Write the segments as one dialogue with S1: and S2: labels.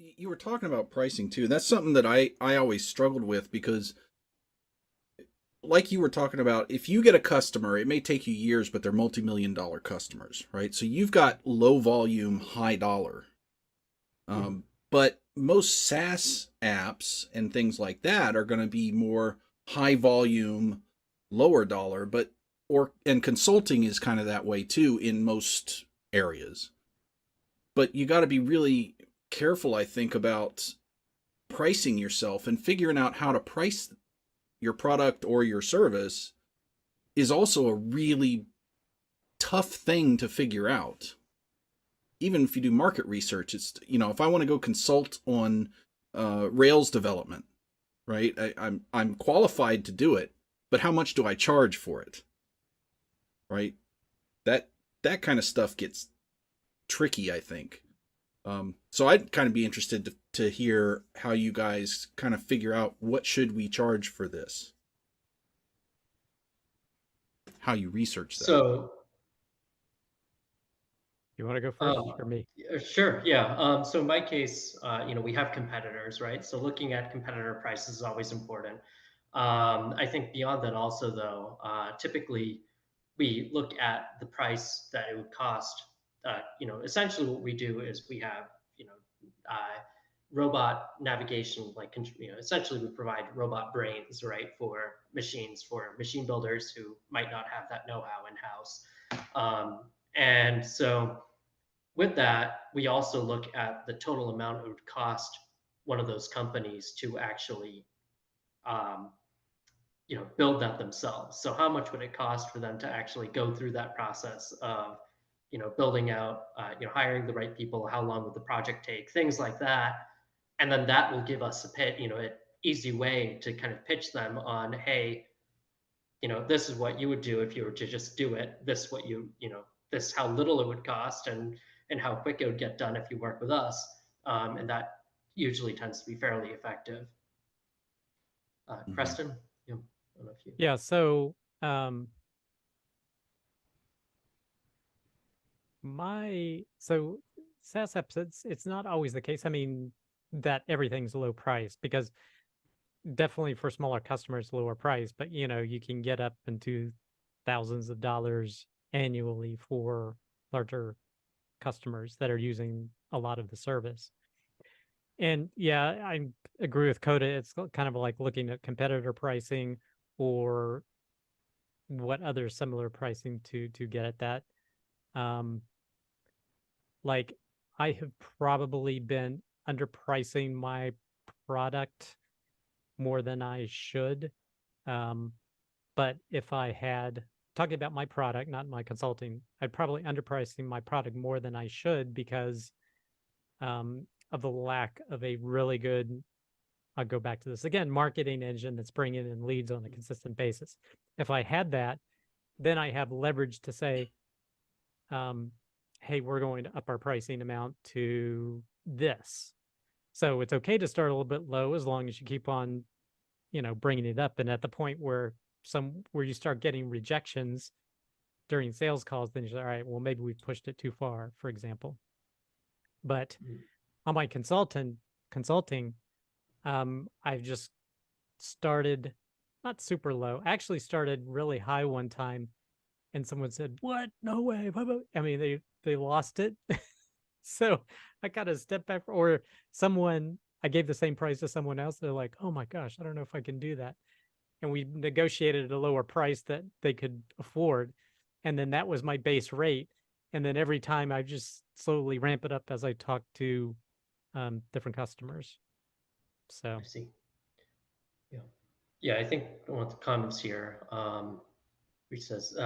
S1: you were talking about pricing too. That's something that I always struggled with because, like you were talking about, if you get a customer, it may take you years, but they're multi-million dollar customers, right? So you've got low volume, high dollar.
S2: Mhm.
S1: But most SaaS apps and things like that are going to be more high volume, lower dollar, but or and consulting is kind of that way too in most areas. But you got to be really careful, I think, about pricing yourself and figuring out how to price your product or your service is also a really tough thing to figure out. Even if you do market research, it's if I want to go consult on Rails development, right? I'm qualified to do it, but how much do I charge for it, right? That that kind of stuff gets tricky, I think. So I'd kind of be interested to hear how you guys kind of figure out what should we charge for this, how you research that.
S2: So,
S3: You want to go first
S2: uh,
S3: or me?
S2: yeah, sure, yeah. So in my case, we have competitors, right? So looking at competitor prices is always important. I think beyond that, also though, typically we look at the price that it would cost. Essentially what we do is we have, you know, uh, robot navigation, like essentially we provide robot brains, right, for machines, for machine builders who might not have that know-how in house. And so with that, we also look at the total amount it would cost one of those companies to actually, um, build that themselves. So how much would it cost for them to actually go through that process of, building out, hiring the right people? How long would the project take? Things like that, and then that will give us an easy way to kind of pitch them on, hey, this is what you would do if you were to just do it. This what this how little it would cost and how quick it would get done if you work with us. And that usually tends to be fairly effective.
S1: Mm-hmm.
S2: Preston, I don't know if you.
S3: Yeah. So um, so SaaS apps, it's not always the case. I mean, that everything's low price because definitely for smaller customers, lower price, but you can get up into thousands of dollars annually for larger customers that are using a lot of the service. And yeah, I agree with Coda. It's kind of like looking at competitor pricing or what other similar pricing to get at that. Um, like I have probably been underpricing my product more than I should. Um, but if I had talking about my product, not my consulting, I'd probably underpricing my product more than I should because of the lack of a really good, I'll go back to this again, marketing engine that's bringing in leads on a consistent basis. If I had that, then I have leverage to say, um, hey, we're going to up our pricing amount to this. So it's okay to start a little bit low as long as you keep on, bringing it up. And at the point where you start getting rejections during sales calls, then you're like, all right, well, maybe we've pushed it too far, for example. But on my consulting, I've just started not super low. I actually started really high one time, and someone said, "What? No way!" I mean, they lost it. So I kind of stepped back, or someone I gave the same price to someone else. They're like, "Oh my gosh, I don't know if I can do that." And we negotiated a lower price that they could afford, and then that was my base rate. And then every time I just slowly ramp it up as I talk to different customers.
S2: I
S3: So
S2: see. Yeah, yeah. I think one of the comments here, which says,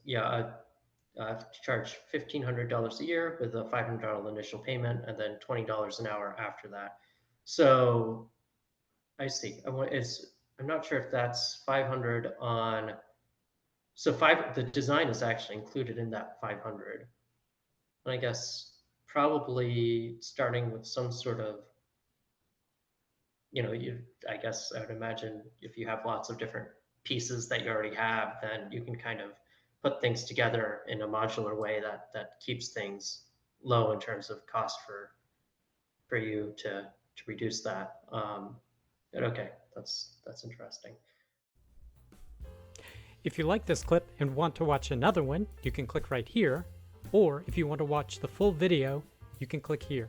S2: yeah, I have to charge $1,500 a year with a $500 initial payment, and then $20 an hour after that. So I see. I'm not sure if that's 500 on. So the design is actually included in that 500. And I guess probably starting with some sort of, I guess I would imagine if you have lots of different pieces that you already have, then you can kind of put things together in a modular way that keeps things low in terms of cost for, for you to reduce that. But okay, that's interesting.
S3: If you like this clip and want to watch another one, you can click right here, or if you want to watch the full video, you can click here.